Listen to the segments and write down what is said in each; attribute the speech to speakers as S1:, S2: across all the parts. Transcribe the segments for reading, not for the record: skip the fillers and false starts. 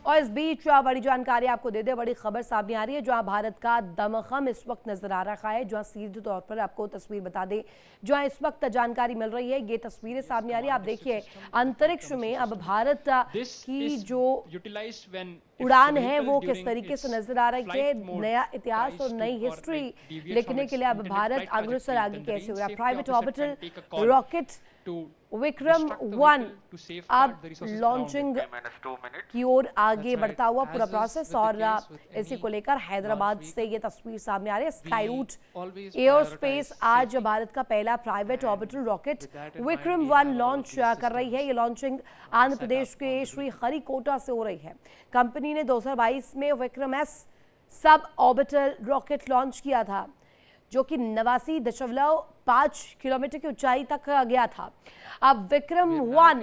S1: और इस बीच बड़ी जानकारी आपको दे दे, बड़ी खबर सामने आ रही है जहां भारत का दमखम इस वक्त नजर आ रहा है, जहां सीधे तौर पर आपको तस्वीर बता दें, जहां इस वक्त जानकारी मिल रही है, ये तस्वीरें सामने आ रही है। आप देखिए अंतरिक्ष में अब भारत की जो उड़ान है वो किस तरीके से नजर आ रही है। नया इतिहास और नई हिस्ट्री लिखने के लिए अब भारत अग्रसर आगे कैसे हो रहा है। प्राइवेट ऑर्बिटल रॉकेट विक्रम-1 अब लॉन्चिंग की ओर आगे बढ़ता हुआ पूरा प्रोसेस, और इसी को लेकर हैदराबाद से ये तस्वीर सामने आ रही है। स्काई रूट एयरस्पेस आज भारत का पहला प्राइवेट ऑर्बिटल रॉकेट विक्रम-1 लॉन्च कर रही है। ये लॉन्चिंग आंध्र प्रदेश के श्रीहरिकोटा से हो रही है। कंपनी ने 2022 में विक्रम-S सब ऑर्बिटल रॉकेट लॉन्च किया था, जो कि 89.5 किलोमीटर की ऊंचाई तक गया था। अब विक्रम-1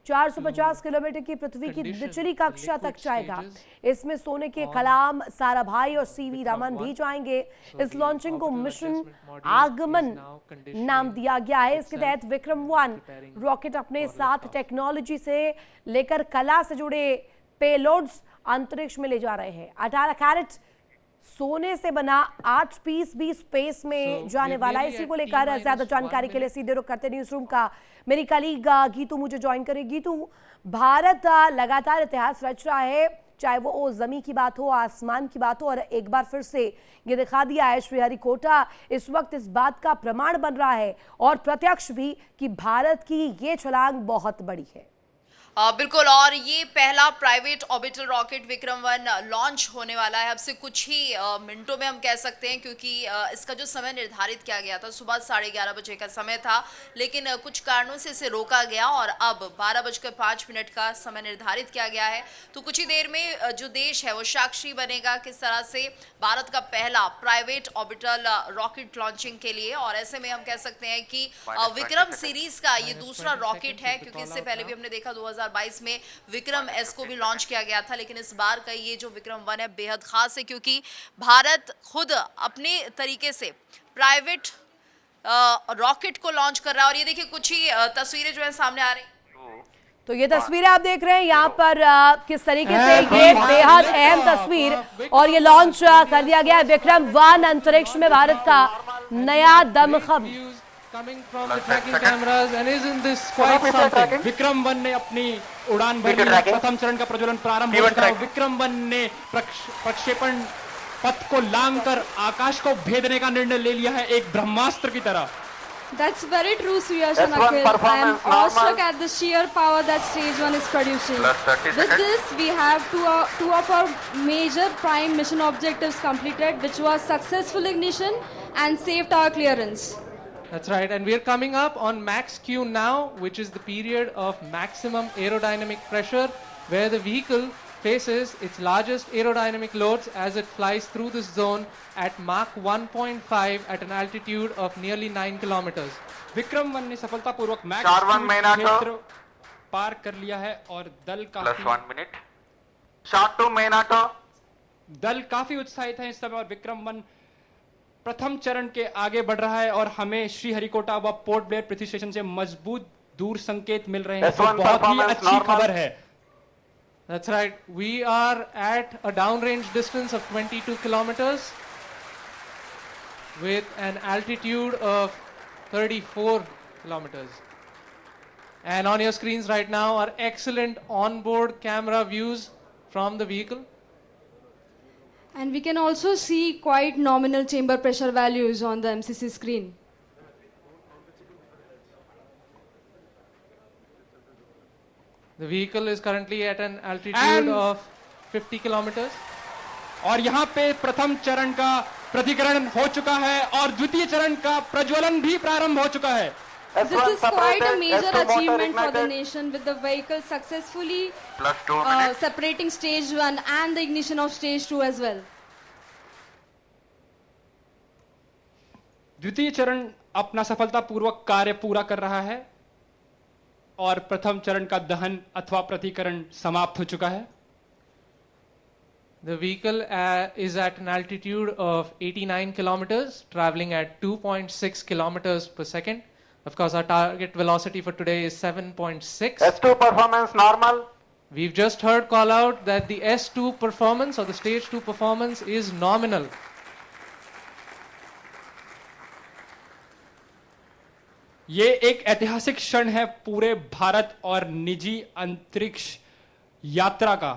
S1: 450 किलोमीटर की पृथ्वी की निचली कक्षा तक जाएगा। इसमें सोने के कलाम साराभाई और सीवी रमन भी जाएंगे। इस लॉन्चिंग को मिशन आगमन नाम दिया गया है। इसके तहत विक्रम-1 रॉकेट अपने साथ टेक्नोलॉजी से लेकर कला से जुड़े पेलोड्स अंतरिक्ष में ले जा रहे हैं। 18 कैरेट सोने से बना 8 पीस भी स्पेस में जाने वाला है। इसी को लेकर ज्यादा जानकारी के लिए सीधे रुख करते न्यूज रूम का मेरी कलीग गीतू मुझे ज्वाइन करेगी। गीतू, भारत लगातार इतिहास रच रहा है, चाहे वो जमीन की बात हो, आसमान की बात हो, और एक बार फिर से ये दिखा दिया है श्रीहरिकोटा इस वक्त इस बात का प्रमाण बन रहा है और प्रत्यक्ष भी कि भारत की ये छलांग बहुत बड़ी है।
S2: बिल्कुल, और ये पहला प्राइवेट ऑर्बिटल रॉकेट विक्रम-1 लॉन्च होने वाला है अब से कुछ ही मिनटों में हम कह सकते हैं, क्योंकि इसका जो समय निर्धारित किया गया था सुबह 11:30 बजे का समय था, लेकिन कुछ कारणों से इसे रोका गया और अब 12:05 का समय निर्धारित किया गया है। तो कुछ ही देर में जो देश है वो साक्षी बनेगा किस तरह से भारत का पहला प्राइवेट ऑर्बिटल रॉकेट लॉन्चिंग के लिए। और ऐसे में हम कह सकते हैं कि विक्रम सीरीज का ये दूसरा रॉकेट है, क्योंकि इससे पहले भी हमने देखा 2022 में विक्रम-S को भी लॉन्च किया गया था, लेकिन इस बार का ये जो विक्रम-1 है बेहद खास है, क्योंकि भारत खुद अपने तरीके से प्राइवेट रॉकेट को लॉन्च कर रहा है। और ये देखिए कुछ ही तस्वीरें जो है सामने आ रही हैं।
S1: तो ये तस्वीरें आप देख रहे हैं यहाँ पर किस तरीके से ये बेहद अहम तस्वीर और ये लॉन्च कर दिया गया है। विक्रम-1 अंतरिक्ष में भारत का नया दमखम
S3: Coming from the tracking cameras, and isn't this quite something?
S4: विक्रम-1 ने अपनी उड़ान भरी, प्रथम चरण का प्रज्वलन प्रारंभ हो चुका है। विक्रम-1 ने प्रक्षेपण पथ को लांघकर आकाश को भेदने का निर्णय ले लिया है, एक ब्रह्मास्त्र की तरह।
S5: That's very true, Suyash and Akhil. I am awestruck at the sheer power that Stage 1 is producing. With this, we have two of our major prime mission objectives completed, which was successful ignition and safe tower clearance.
S3: That's right, and we are coming up on max Q now, which is the period of maximum aerodynamic pressure, where the vehicle faces its largest aerodynamic loads as it flies through this zone at Mach 1.5 at an altitude of nearly 9 kilometers.
S4: विक्रम-1 ने सफलतापूर्वक max क्षेत्र पार कर लिया है और दल काफी उत्साहित है इस समय। और विक्रम-1 प्रथम चरण के आगे बढ़ रहा है और हमें श्रीहरिकोटा व पोर्ट ब्लेयर पृथ्वी स्टेशन से मजबूत दूर संकेत मिल रहे हैं, तो बहुत ही अच्छी खबर है।
S3: That's right. We are at a downrange distance of 22 kilometers with an altitude of 34 kilometers. And on your screens right now are excellent onboard camera views from the vehicle.
S5: And we can also see quite nominal chamber pressure values on the MCC screen.
S3: The vehicle is currently at an altitude of 50 kilometers.
S4: और यहाँ पे प्रथम चरण का प्रतिकरण हो चुका है और द्वितीय चरण का प्रज्वलन भी प्रारंभ हो चुका है।
S5: This is quite a major achievement for the nation, with the vehicle successfully separating stage 1 and the ignition of stage 2 as well.
S4: द्वितीय चरण अपना सफलतापूर्वक कार्य पूरा कर रहा है और प्रथम चरण का दहन अथवा प्रतिकरण समाप्त हो चुका है।
S3: The vehicle is at an altitude of 89 kilometers, traveling at 2.6 kilometers per second. Of course, our target velocity for today is 7.6.
S6: S2 performance normal.
S3: We've just heard call out that the S2 performance or the stage 2 performance is nominal.
S4: ये एक ऐतिहासिक क्षण है पूरे भारत और निजी अंतरिक्ष यात्रा का।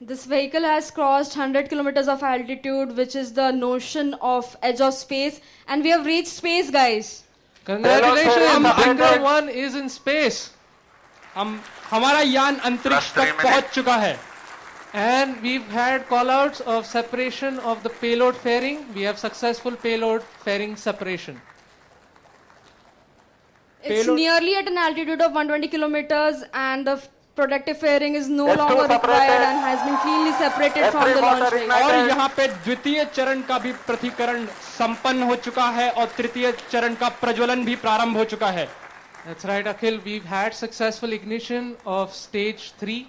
S5: This vehicle has crossed 100 kilometers of altitude, which is the notion of edge of space, and we have reached space, guys.
S3: Congratulations, Vikram 1 is in space.
S4: हमारा यान अंतरिक्ष तक पहुंच चुका है।
S3: And we've had callouts of separation of the payload fairing. We have successful payload fairing separation.
S5: It's nearly at an altitude of 120 kilometers, and the protective fairing is no longer required and has been cleanly separated from the launch vehicle.
S4: और यहाँ पे द्वितीय चरण का भी पृथक्करण संपन्न हो चुका है और तृतीय चरण का प्रज्वलन भी प्रारंभ हो चुका है।
S3: That's right, Akhil. We've had successful ignition of stage 3.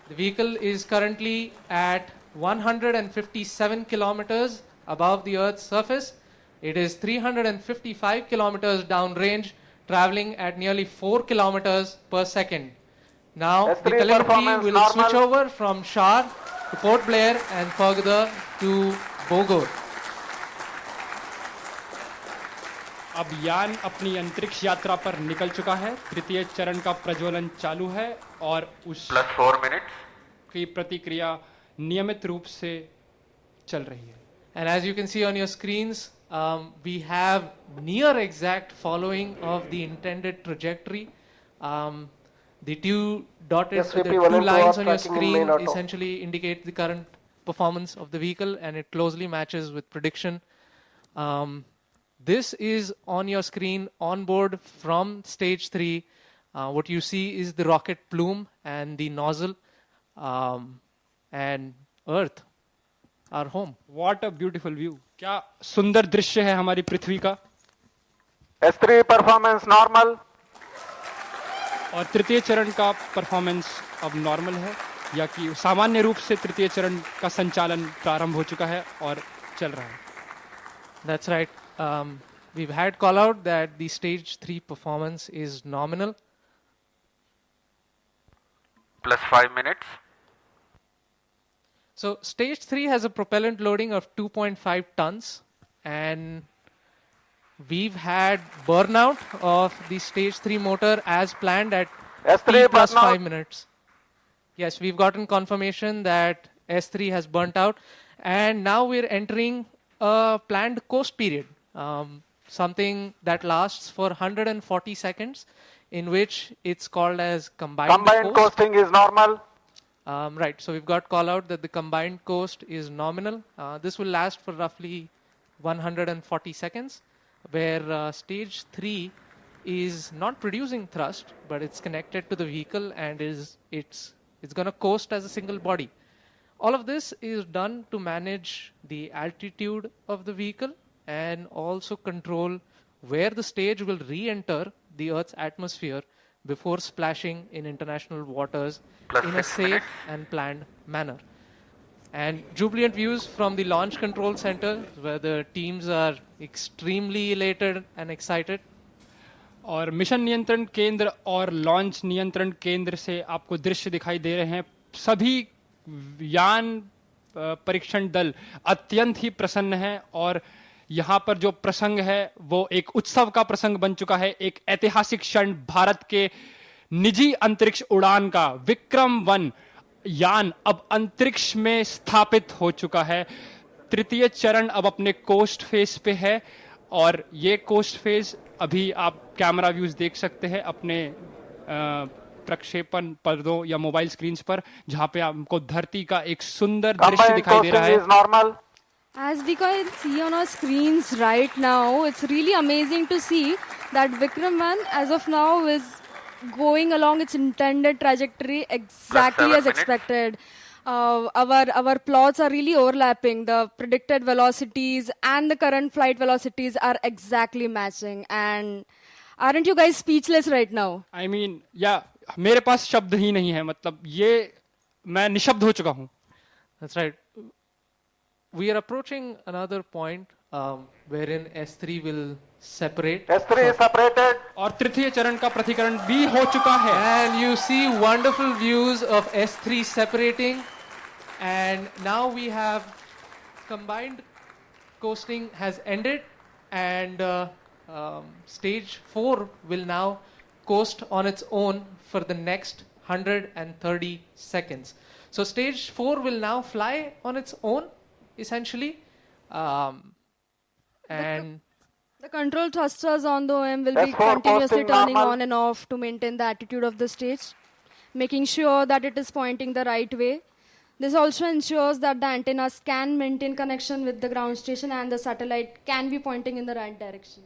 S3: The vehicle is currently at 157 kilometers above the Earth's surface. It is 355 kilometers downrange, traveling at nearly 4 kilometers per second. Now, the telemetry will switch over from Shar to Port Blair and further to Bogor.
S4: अब यान अपनी अंतरिक्ष यात्रा पर निकल चुका है। तृतीय चरण का प्रज्वलन चालू है और उस +4 मिनट की प्रतिक्रिया नियमित रूप से चल रही है।
S3: And as you can see on your screens, we have near exact following of the intended trajectory. The two lines on your screen essentially indicate the current performance of the vehicle, and it closely matches with prediction. This is on your screen on board from stage 3. What you see is the rocket plume and the nozzle, and Earth, our home.
S4: What a beautiful view! क्या सुंदर दृश्य है हमारी पृथ्वी का।
S6: S3 performance normal.
S4: और तृतीय चरण का परफॉर्मेंस अब नॉर्मल है, या कि सामान्य रूप से तृतीय चरण का संचालन प्रारंभ हो चुका है और चल रहा है।
S3: That's right. We've had call out that the stage 3 performance is nominal.
S6: +5 minutes.
S3: So stage 3 has a propellant loading of 2.5 tons, and we've had burnout of the stage 3 motor as planned at
S6: S3
S3: T+5 minutes. Yes, we've gotten confirmation that S3 has burnt out, and now we're entering a planned coast period, something that lasts for 140 seconds, in which it's called as combined coast.
S6: Coasting is normal.
S3: Right, so we've got call out that the combined coast is nominal. This will last for roughly 140 seconds, where stage 3 is not producing thrust, but it's connected to the vehicle and it's going to coast as a single body. All of this is done to manage the altitude of the vehicle and also control where the stage will re-enter the Earth's atmosphere before splashing in international waters in a safe and planned manner. And jubilant views from the Launch Control Center, where the teams are extremely elated and excited.
S4: और mission नियंत्रण केंद्र और launch नियंत्रण केंद्र से आपको दृश्य दिखाई दे रहे हैं। सभी यान परीक्षण दल अत्यंत ही प्रसन्न हैं और यहाँ पर जो प्रसंग है वो एक उत्सव का प्रसंग बन चुका है। एक ऐतिहासिक क्षण भारत के निजी अंतरिक्ष उड़ान का विक्रम-1 यान अब अंतरिक्ष में स्थापित हो चुका है। तृतीय चरण अब अपने कोस्ट फेज पे है और ये कोस्ट फेज अभी आप कैमरा व्यूज देख सकते हैं अपने प्रक्षेपण पर्दों या मोबाइल स्क्रीन्स पर, जहां पे आपको धरती का एक सुंदर दृश्य दिखाई दे रहा है।
S5: As we can see on our screens right now, it's really amazing to see that Vikram-1 as of now is going along its intended trajectory exactly as expected. Our plots are really overlapping. The predicted velocities and the current flight velocities are exactly matching. And aren't you guys speechless right now?
S4: I mean, yeah, मेरे पास शब्द ही नहीं है, मतलब ये मैं निशब्द हो चुका हूं।
S3: That's right. We are approaching another point wherein S3 will separate.
S6: S3 is separated.
S4: और तृतीय चरण का पृथक्करण भी हो चुका है।
S3: And you see wonderful views of S3 separating. And now we have combined coasting has ended, and stage 4 will now coast on its own for the next 130 seconds. So stage 4 will now fly on its own, essentially. And
S5: The control thrusters on the OM will be
S6: S4
S5: continuously
S6: posting
S5: turning
S6: normal.
S5: on and off to maintain the attitude of the stage, making sure that it is pointing the right way. This also ensures that the antennas can maintain connection with the ground station and the satellite can be pointing in the right direction.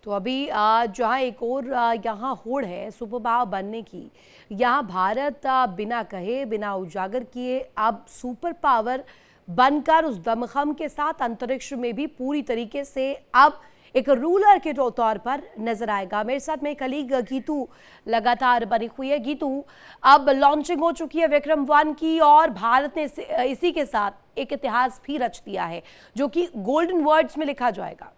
S1: तो अभी जहाँ एक और यहाँ होड़ है super power बनने की, यहाँ भारत बिना कहे बिना उजागर किए अब सुपर पावर बनकर उस दमखम के साथ अंतरिक्ष में भी पूरी तरीके से अब एक रूलर के तौर पर नजर आएगा। मेरे साथ मेरी कलीग गीतू लगातार बनी हुई है। गीतू, अब लॉन्चिंग हो चुकी है विक्रम-1 की और भारत ने इसी के साथ एक इतिहास भी रच दिया है जो कि गोल्डन वर्ड्स में लिखा जाएगा।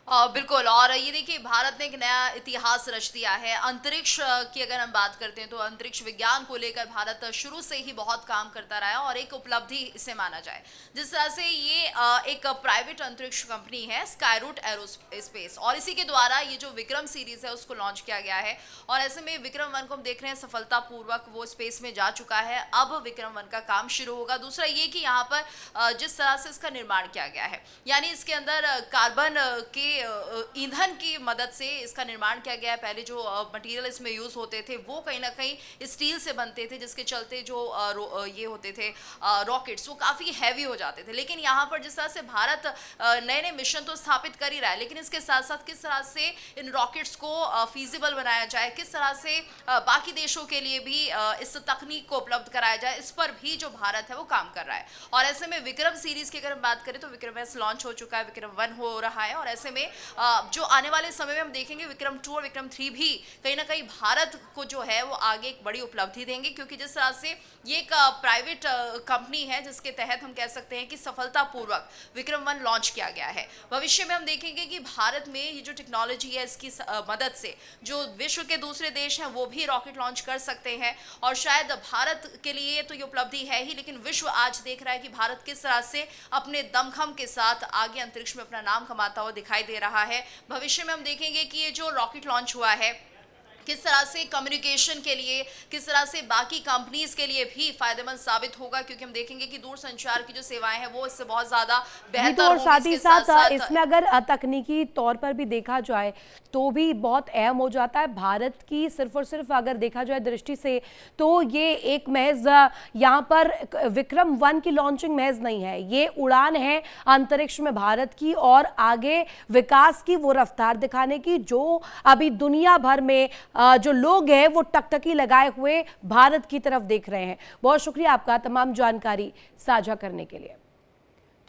S2: बिल्कुल, और ये देखिए भारत ने एक नया इतिहास रच दिया है। अंतरिक्ष की अगर हम बात करते हैं तो अंतरिक्ष विज्ञान को लेकर भारत शुरू से ही बहुत काम करता रहा है और एक उपलब्धि इसे माना जाए। जिस तरह से ये एक प्राइवेट अंतरिक्ष कंपनी है स्काईरूट एरोस्पेस, और इसी के द्वारा ये जो विक्रम सीरीज है उसको लॉन्च किया गया है। और ऐसे में विक्रम-1 को हम देख रहे हैं सफलतापूर्वक वो स्पेस में जा चुका है। अब विक्रम-1 का काम शुरू होगा। दूसरा ये कि यहाँ पर जिस तरह से इसका निर्माण किया गया है, यानी इसके अंदर कार्बन के ईंधन की मदद से इसका निर्माण किया गया है। पहले जो मटेरियल इसमें यूज होते थे वो कहीं ना कहीं स्टील से बनते थे, जिसके चलते जो ये होते थे रॉकेट्स वो काफी हैवी हो जाते थे। लेकिन यहाँ पर जिस तरह से भारत नए नए मिशन तो स्थापित कर ही रहा है, लेकिन इसके साथ साथ किस तरह से इन रॉकेट्स को फीजिबल बनाया जाए, किस तरह से बाकी देशों के लिए भी इस तकनीक को उपलब्ध कराया जाए, इस पर भी जो भारत है वो काम कर रहा है। और ऐसे में विक्रम सीरीज की अगर हम बात करें तो विक्रम-S लॉन्च हो चुका है, विक्रम-1 हो रहा है, और ऐसे में जो आने वाले समय में हम देखेंगे विक्रम-2 और विक्रम-3 भी कहीं ना कहीं भारत को जो है वो आगे एक बड़ी उपलब्धि देंगे, क्योंकि जिस तरह से ये एक प्राइवेट कंपनी है जिसके तहत हम कह सकते हैं कि सफलतापूर्वक विक्रम-1 लॉन्च किया गया है। भविष्य में हम देखेंगे कि भारत में ये जो टेक्नोलॉजी है इसकी मदद से जो विश्व के दूसरे देश हैं वो भी रॉकेट लॉन्च कर सकते हैं, और शायद भारत के लिए तो ये उपलब्धि है ही, लेकिन विश्व आज देख रहा है कि भारत किस तरह से अपने दमखम के साथ आगे अंतरिक्ष में अपना नाम कमाता हुआ दिखाई दे रहा है। भविष्य में हम देखेंगे कि ये जो रॉकेट लॉन्च हुआ है किस तरह से कम्युनिकेशन के लिए, किस तरह से बाकी कंपनीज के लिए भी फायदेमंद साबित होगा, क्योंकि हम देखेंगे कि दूरसंचार की जो सेवाएं हैं वो इससे बहुत ज्यादा बेहतर
S1: और
S2: होंगी।
S1: साथ ही
S2: इसके
S1: साथ इसमें अगर तकनीकी तौर पर भी देखा जाए तो भी बहुत अहम हो जाता है। भारत की सिर्फ और सिर्फ अगर देखा जाए दृष्टि से तो ये एक महज यहाँ पर विक्रम-1 की लॉन्चिंग महज नहीं है, ये उड़ान है अंतरिक्ष में भारत की और आगे विकास की वो रफ्तार दिखाने की जो अभी दुनिया भर में जो लोग हैं वो टकटकी लगाए हुए भारत की तरफ देख रहे हैं। बहुत शुक्रिया आपका तमाम जानकारी साझा करने के लिए।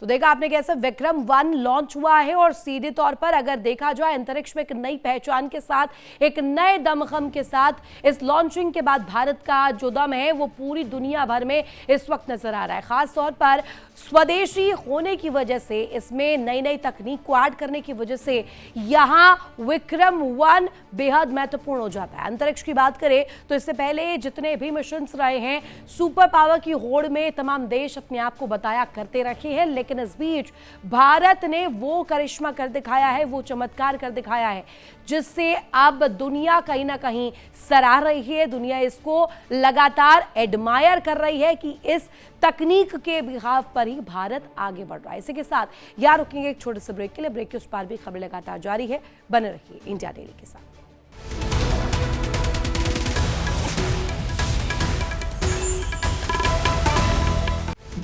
S1: तो देखा आपने कैसे विक्रम-1 लॉन्च हुआ है और सीधे तौर पर अगर देखा जाए अंतरिक्ष में एक नई पहचान के साथ, एक नए दमखम के साथ इस लॉन्चिंग के बाद भारत का जो दम है वो पूरी दुनिया भर में इस वक्त नजर आ रहा है। खास तौर पर स्वदेशी होने की वजह से, इसमें नई नई तकनीक को ऐड करने की वजह से यहाँ विक्रम-1 बेहद महत्वपूर्ण हो जाता है। अंतरिक्ष की बात करें तो इससे पहले जितने भी मिशन रहे हैं सुपर पावर की होड़ में तमाम देश अपने आप को बताया करते रहे हैं, लेकिन इस बीच भारत ने वो करिश्मा कर दिखाया है, वो चमत्कार कर दिखाया है जिससे अब दुनिया कहीं ना कहीं सराह रही है। दुनिया इसको लगातार एडमायर कर रही है कि इस तकनीक के बिहाफ पर ही भारत आगे बढ़ रहा है। इसी के साथ यहाँ रुकेंगे एक छोटे से ब्रेक के लिए। ब्रेक के उस पार भी खबर लगातार जारी है, बने रहिए इंडिया डेली के साथ।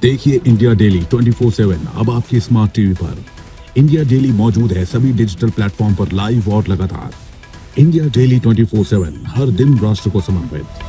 S7: देखिए इंडिया डेली 24/7 अब आपकी स्मार्ट टीवी पर। इंडिया डेली मौजूद है सभी डिजिटल प्लेटफॉर्म पर लाइव और लगातार। इंडिया डेली 24/7 हर दिन राष्ट्र को समर्पित।